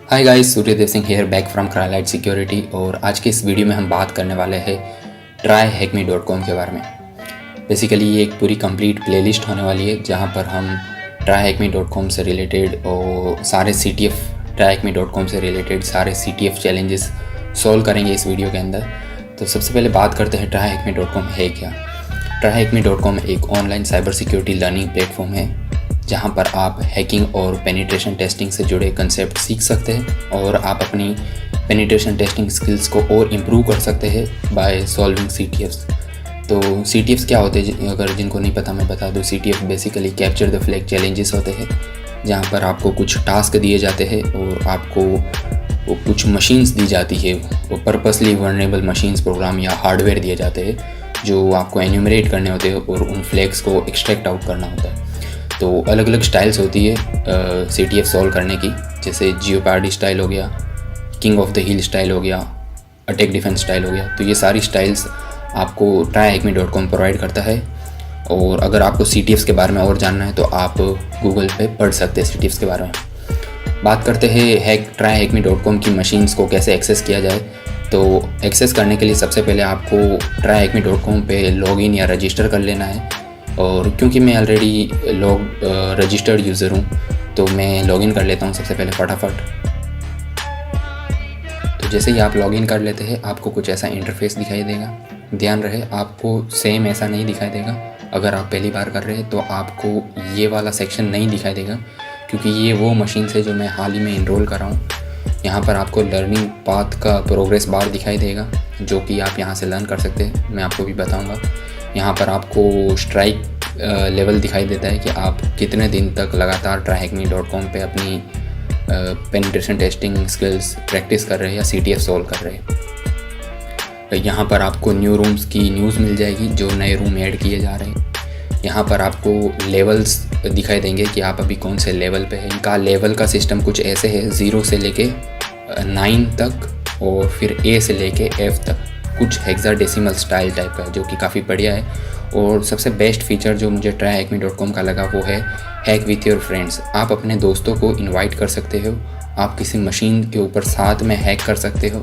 Hi guys, Suryadev Singh here back from Crylight security. और आज के इस वीडियो में हम बात करने वाले हैं tryhackme.com के बारे में। बेसिकली ये एक पूरी कंप्लीट प्लेलिस्ट होने वाली है जहां पर हम tryhackme.com से रिलेटेड और सारे tryhackme.com से रिलेटेड सारे CTF चैलेंजेस सॉल्व करेंगे इस वीडियो के अंदर। तो सबसे पहले बात करते हैं tryhackme.com है क्या। tryhackme.com एक online cyber security learning platform है जहां पर आप हैकिंग और पेनिट्रेशन टेस्टिंग से जुड़े कंसेप्ट सीख सकते हैं और आप अपनी पेनिट्रेशन टेस्टिंग स्किल्स को और इम्प्रूव कर सकते हैं बाय सॉल्विंग CTFs। तो CTFs क्या होते हैं, अगर जिनको नहीं पता मैं बता दूं। CTF basically capture the flag challenges होते हैं जहां पर आपको कुछ टास्क दिए जाते हैं और आपको वो कुछ मशीन्स दी जाती है, वो पर्पसली वल्नरेबल मशीन्स प्रोग्राम या हार्डवेयर दिए जाते हैं जो आपको एन्यूमरेट करने होते हैं और उन फ्लैग्स को एक्सट्रैक्ट आउट करना होता है। तो अलग अलग स्टाइल्स होती है CTF सॉल्व करने की, जैसे जियोपार्डी स्टाइल हो गया, king of the hill style हो गया, अटैक डिफेंस स्टाइल हो गया। तो ये सारी स्टाइल्स आपको tryhackme.com प्रोवाइड करता है। और अगर आपको CTFs के बारे में और जानना है तो आप गूगल पे पढ़ सकते हैं CTFs के बारे में। बात करते हैं tryhackme.com की मशीन्स को कैसे एक्सेस किया जाए। तो एक्सेस करने के लिए सबसे पहले आपको tryhackme.com पे लॉगिन या रजिस्टर कर लेना है। और क्योंकि मैं ऑलरेडी रजिस्टर्ड यूज़र हूँ तो मैं लॉगिन कर लेता हूँ सबसे पहले फटाफट। तो जैसे ही आप लॉगिन कर लेते हैं आपको कुछ ऐसा इंटरफेस दिखाई देगा। ध्यान रहे आपको सेम ऐसा नहीं दिखाई देगा। अगर आप पहली बार कर रहे हैं तो आपको ये वाला सेक्शन नहीं दिखाई देगा क्योंकि ये वो मशीन से जो मैं हाल ही में इनरोल कर रहा हूँ। यहाँ पर आपको लर्निंग पाथ का प्रोग्रेस बार दिखाई देगा जो कि आप यहाँ से लर्न कर सकते हैं, मैं आपको भी बताऊँगा। यहाँ पर आपको स्ट्राइक लेवल दिखाई देता है कि आप कितने दिन तक लगातार tryhackme.com पे अपनी पेनिट्रेशन टेस्टिंग स्किल्स प्रैक्टिस कर रहे हैं या CTF सॉल्व कर रहे हैं। यहाँ पर आपको न्यू रूम्स की न्यूज़ मिल जाएगी, जो नए रूम ऐड किए जा रहे हैं। यहाँ पर आपको लेवल्स दिखाई देंगे कि आप अभी कौन से लेवल पे हैं। इनका लेवल का सिस्टम कुछ ऐसे है, 0 से लेके 9 तक और फिर A से लेके F तक, कुछ हेक्साडेसिमल स्टाइल टाइप का है जो कि काफ़ी बढ़िया है। और सबसे बेस्ट फीचर जो मुझे tryhackme.com का लगा वो है हैक विथ योर फ्रेंड्स। आप अपने दोस्तों को इनवाइट कर सकते हो, आप किसी मशीन के ऊपर साथ में हैक कर सकते हो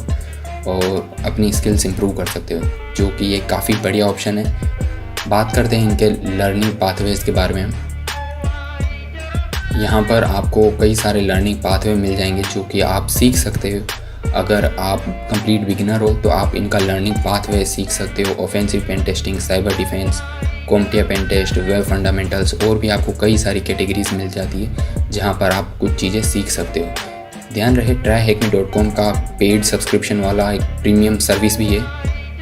और अपनी स्किल्स इंप्रूव कर सकते हो, जो कि ये काफ़ी बढ़िया ऑप्शन है। बात करते हैं इनके लर्निंग पाथवेज के बारे में। यहाँ पर आपको कई सारे लर्निंग पाथवे मिल जाएंगे जो कि आप सीख सकते हो। अगर आप कंप्लीट बिगिनर हो तो आप इनका लर्निंग पाथवे सीख सकते हो। Offensive pen testing, cyber defence, CompTIA pen test, web fundamentals, और भी आपको कई सारी कैटेगरीज मिल जाती है जहां पर आप कुछ चीज़ें सीख सकते हो। ध्यान रहे tryhackme.com का पेड सब्सक्रिप्शन वाला एक प्रीमियम सर्विस भी है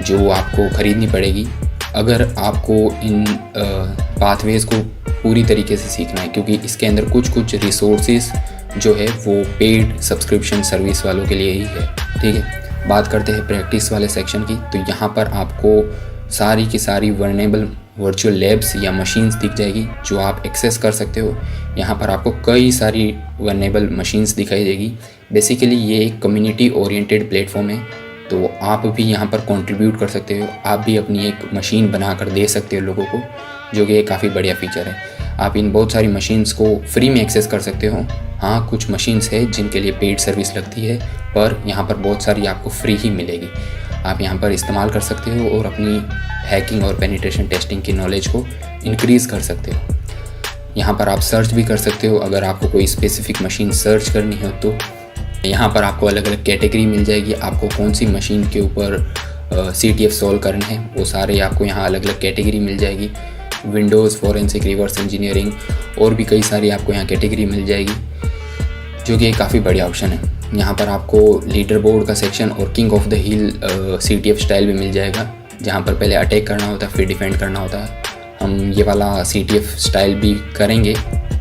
जो आपको ख़रीदनी पड़ेगी अगर आपको इन पाथवेज़ को पूरी तरीके से सीखना है, क्योंकि इसके अंदर कुछ रिसोर्सेज जो है वो पेड सब्सक्रिप्शन सर्विस वालों के लिए ही है। ठीक है, बात करते हैं प्रैक्टिस वाले सेक्शन की। तो यहाँ पर आपको सारी की सारी वल्नरेबल वर्चुअल लैब्स या मशीन्स दिख जाएगी जो आप एक्सेस कर सकते हो। यहाँ पर आपको कई सारी वल्नरेबल मशीन्स दिखाई देगी। बेसिकली ये एक कम्युनिटी ओरिएंटेड प्लेटफॉर्म है, तो आप भी यहाँ पर कंट्रीब्यूट कर सकते हो। आप भी अपनी एक मशीन बनाकर दे सकते हो लोगों को, जो कि एक काफ़ी बढ़िया फीचर है। आप इन बहुत सारी मशीन्स को फ्री में एक्सेस कर सकते हो। हाँ, कुछ मशीन्स है जिनके लिए पेड सर्विस लगती है, पर यहाँ पर बहुत सारी आपको फ्री ही मिलेगी। आप यहाँ पर इस्तेमाल कर सकते हो और अपनी हैकिंग और पेनिट्रेशन टेस्टिंग की नॉलेज को इंक्रीज़ कर सकते हो। यहाँ पर आप सर्च भी कर सकते हो अगर आपको कोई स्पेसिफिक मशीन सर्च करनी हो तो। यहाँ पर आपको अलग अलग कैटेगरी मिल जाएगी, आपको कौन सी मशीन के ऊपर CTF सॉल्व करने हैं वो सारे आपको यहाँ अलग अलग कैटेगरी मिल जाएगी। विंडोज़, फॉरेंसिक, रिवर्स इंजीनियरिंग और भी कई सारी आपको यहाँ कैटेगरी मिल जाएगी, जो कि एक काफ़ी बढ़िया ऑप्शन है। यहाँ पर आपको लीडर बोर्ड का सेक्शन और king of the hill CTF style भी मिल जाएगा, जहाँ पर पहले अटैक करना होता है फिर डिफेंड करना होता है। हम ये वाला CTF स्टाइल भी करेंगे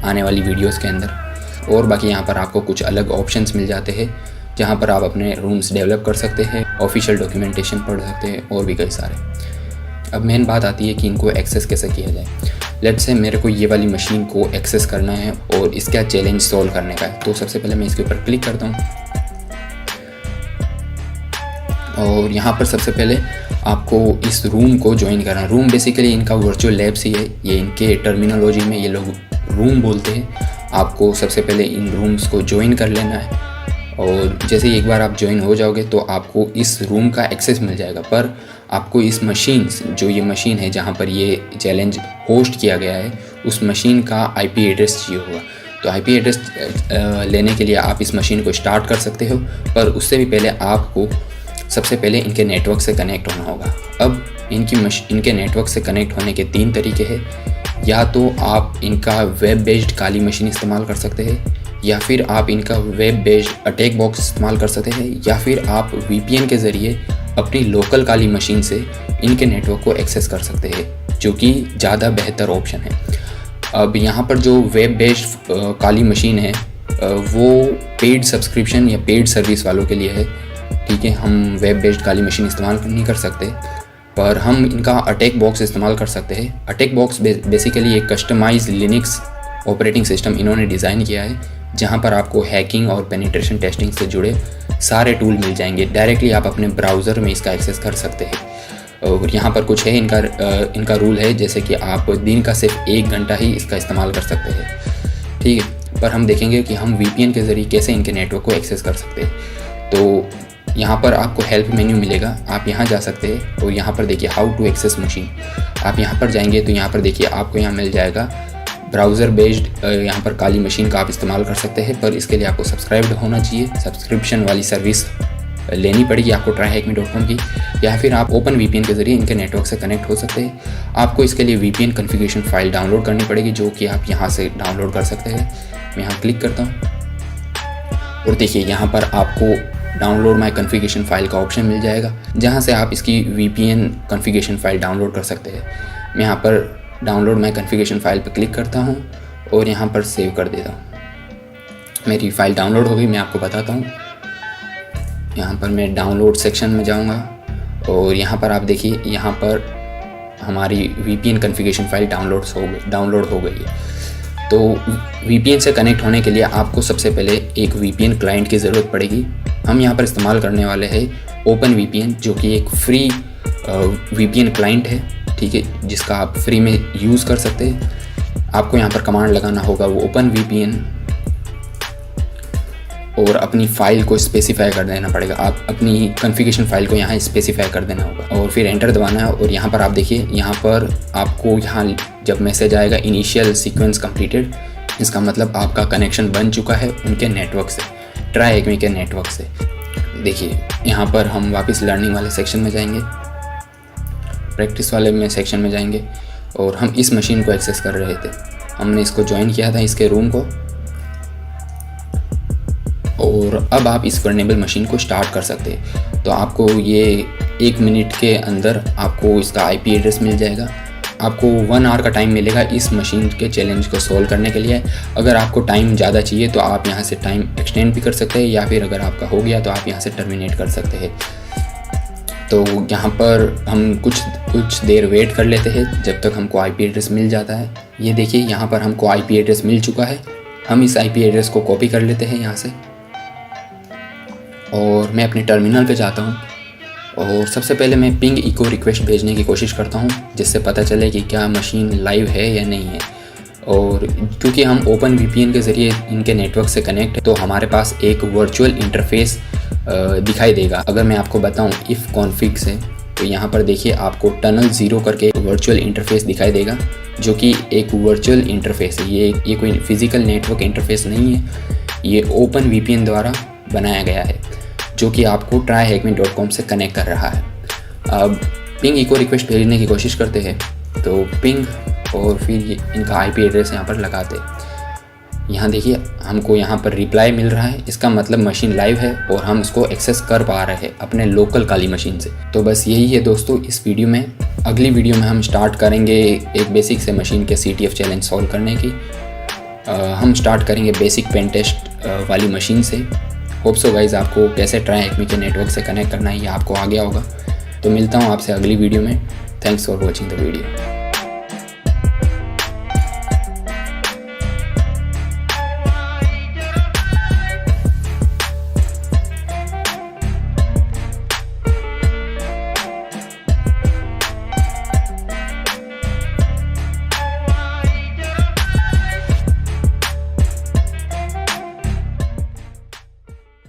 आने वाली वीडियोज़ के अंदर। और बाकी यहाँ पर आपको कुछ अलग ऑप्शंस मिल जाते हैं जहाँ पर आप अपने रूम्स डेवलप कर सकते हैं, ऑफिशियल डॉक्यूमेंटेशन पढ़ सकते हैं और भी कई सारे। अब मेन बात आती है कि इनको एक्सेस कैसे किया जाए। लेट्स से मेरे को ये वाली मशीन को एक्सेस करना है और इसका चैलेंज सॉल्व करने का है। तो सबसे पहले मैं इसके ऊपर क्लिक करता हूँ और यहाँ पर सबसे पहले आपको इस रूम को ज्वाइन करना है। रूम बेसिकली इनका वर्चुअल लैब्स ही है, ये इनके टर्मिनोलॉजी में ये लोग रूम बोलते हैं। आपको सबसे पहले इन रूम्स को ज्वाइन कर लेना है और जैसे ही एक बार आप ज्वाइन हो जाओगे तो आपको इस रूम का एक्सेस मिल जाएगा, पर आपको इस मशीन जो ये मशीन है जहाँ पर ये चैलेंज होस्ट किया गया है उस मशीन का IP एड्रेस चाहिए होगा। तो IP एड्रेस लेने के लिए आप इस मशीन को स्टार्ट कर सकते हो, पर उससे भी पहले आपको सबसे पहले इनके नेटवर्क से कनेक्ट होना होगा। अब इनके नेटवर्क से कनेक्ट होने के 3 तरीके हैं। या तो आप इनका वेब बेस्ड काली मशीन इस्तेमाल कर सकते हैं, या फिर आप इनका वेब बेस्ड अटैक बॉक्स इस्तेमाल कर सकते हैं, या फिर आप VPN के ज़रिए अपनी लोकल काली मशीन से इनके नेटवर्क को एक्सेस कर सकते हैं, जो कि ज़्यादा बेहतर ऑप्शन है। अब यहाँ पर जो वेब बेस्ड काली मशीन है वो पेड सब्सक्रिप्शन या पेड सर्विस वालों के लिए है, ठीक है। हम वेब बेस्ड काली मशीन इस्तेमाल नहीं कर सकते, पर हम इनका अटैक बॉक्स इस्तेमाल कर सकते हैं। अटैक बॉक्स बेसिकली एक कस्टमाइज लिनक्स ऑपरेटिंग सिस्टम इन्होंने डिज़ाइन किया है, जहां पर आपको हैकिंग और पेनिट्रेशन टेस्टिंग से जुड़े सारे टूल मिल जाएंगे। डायरेक्टली आप अपने ब्राउज़र में इसका एक्सेस कर सकते हैं। और यहाँ पर कुछ है इनका रूल है, जैसे कि आप दिन का सिर्फ 1 घंटा ही इसका इस्तेमाल कर सकते हैं, ठीक है। पर हम देखेंगे कि हम VPN के ज़रिए कैसे इनके नेटवर्क को एक्सेस कर सकते हैं। तो यहाँ पर आपको हेल्प मेन्यू मिलेगा, आप यहाँ जा सकते हैं और यहाँ पर देखिए हाउ टू एक्सेस मशीन। आप यहाँ पर जाएंगे तो यहाँ पर देखिए आपको यहाँ मिल जाएगा ब्राउज़र बेस्ड यहाँ पर काली मशीन का आप इस्तेमाल कर सकते हैं, पर इसके लिए आपको सब्सक्राइब्ड होना चाहिए। सब्सक्रिप्शन वाली सर्विस लेनी पड़ेगी आपको tryhackme.com की, या फिर आप ओपन VPN के ज़रिए इनके नेटवर्क से कनेक्ट हो सकते हैं। आपको इसके लिए VPN कॉन्फ़िगरेशन फ़ाइल डाउनलोड करनी पड़ेगी, जो कि आप यहाँ से डाउनलोड कर सकते हैं। मैं यहाँ क्लिक करता हूँ और देखिए यहाँ पर आपको डाउनलोड माई कॉन्फ़िगरेशन फ़ाइल का ऑप्शन मिल जाएगा, जहाँ से आप इसकी VPN कॉन्फ़िगरेशन फ़ाइल डाउनलोड कर सकते हैं। मैं यहाँ पर डाउनलोड माई कॉन्फ़िगरेशन फ़ाइल पर क्लिक करता हूँ और यहाँ पर सेव कर देता हूँ। मेरी फ़ाइल डाउनलोड हो गई, मैं आपको बताता हूँ। यहाँ पर मैं डाउनलोड सेक्शन में जाऊँगा और यहाँ पर आप देखिए यहाँ पर हमारी VPN कॉन्फ़िगरेशन फ़ाइल डाउनलोड हो गई है। तो VPN से कनेक्ट होने के लिए आपको सबसे पहले एक VPN क्लाइंट की ज़रूरत पड़ेगी। हम यहाँ पर इस्तेमाल करने वाले हैं ओपन VPN, जो कि एक फ्री VPN क्लाइंट है, ठीक है, जिसका आप फ्री में यूज़ कर सकते हैं। आपको यहाँ पर कमांड लगाना होगा वो ओपन VPN और अपनी फ़ाइल को स्पेसिफाई कर देना पड़ेगा। आप अपनी कॉन्फ़िगरेशन फ़ाइल को यहाँ स्पेसिफाई कर देना होगा और फिर एंटर दबाना है। और यहाँ पर आप देखिए यहाँ पर आपको यहाँ जब मैसेज आएगा इनिशियल सीक्वेंस कंप्लीटेड, इसका मतलब आपका कनेक्शन बन चुका है उनके नेटवर्क से, tryhackme के नेटवर्क से। देखिए यहाँ पर हम वापस लर्निंग वाले सेक्शन में जाएंगे, प्रैक्टिस वाले में सेक्शन में जाएंगे और हम इस मशीन को एक्सेस कर रहे थे। हमने इसको ज्वाइन किया था, इसके रूम को, और अब आप इस वर्नेबल मशीन को स्टार्ट कर सकते हैं। तो आपको ये 1 मिनट के अंदर आपको इसका IP एड्रेस मिल जाएगा। आपको 1 आवर का टाइम मिलेगा इस मशीन के चैलेंज को सॉल्व करने के लिए। अगर आपको टाइम ज़्यादा चाहिए तो आप यहाँ से टाइम एक्सटेंड भी कर सकते हैं, या फिर अगर आपका हो गया तो आप यहाँ से टर्मिनेट कर सकते हैं। तो यहाँ पर हम कुछ देर वेट कर लेते हैं जब तक हमको IP एड्रेस मिल जाता है। ये देखिए यहाँ पर हमको IP एड्रेस मिल चुका है। हम इस IP एड्रेस को कॉपी कर लेते हैं यहाँ से, और मैं अपने टर्मिनल पे जाता हूँ और सबसे पहले मैं पिंग इको रिक्वेस्ट भेजने की कोशिश करता हूँ, जिससे पता चले कि क्या मशीन लाइव है या नहीं है। और क्योंकि हम ओपन VPN के ज़रिए इनके नेटवर्क से कनेक्ट है, तो हमारे पास एक वर्चुअल इंटरफेस दिखाई देगा। अगर मैं आपको बताऊं इफ़ कॉन्फ़िग से, तो यहाँ पर देखिए आपको टनल 0 करके वर्चुअल इंटरफेस दिखाई देगा, जो कि एक वर्चुअल इंटरफेस है। ये कोई फिज़िकल नेटवर्क इंटरफेस नहीं है, ये ओपन VPN द्वारा बनाया गया है, जो कि आपको tryhackme.com से कनेक्ट कर रहा है। अब पिंग इको रिक्वेस्ट भेजने की कोशिश करते हैं, तो पिंग और फिर इनका IP एड्रेस यहाँ पर लगाते हैं। यहाँ देखिए हमको यहाँ पर रिप्लाई मिल रहा है, इसका मतलब मशीन लाइव है और हम उसको एक्सेस कर पा रहे हैं अपने लोकल काली मशीन से। तो बस यही है दोस्तों इस वीडियो में। अगली वीडियो में हम स्टार्ट करेंगे एक बेसिक से मशीन के CTF चैलेंज सॉल्व करने की। हम स्टार्ट करेंगे बेसिक पेन टेस्ट वाली मशीन से। होप सो गाइज आपको कैसे tryhackme के नेटवर्क से कनेक्ट करना है ये आपको आ गया होगा। तो मिलता हूँ आपसे अगली वीडियो में। Thanks for watching the video.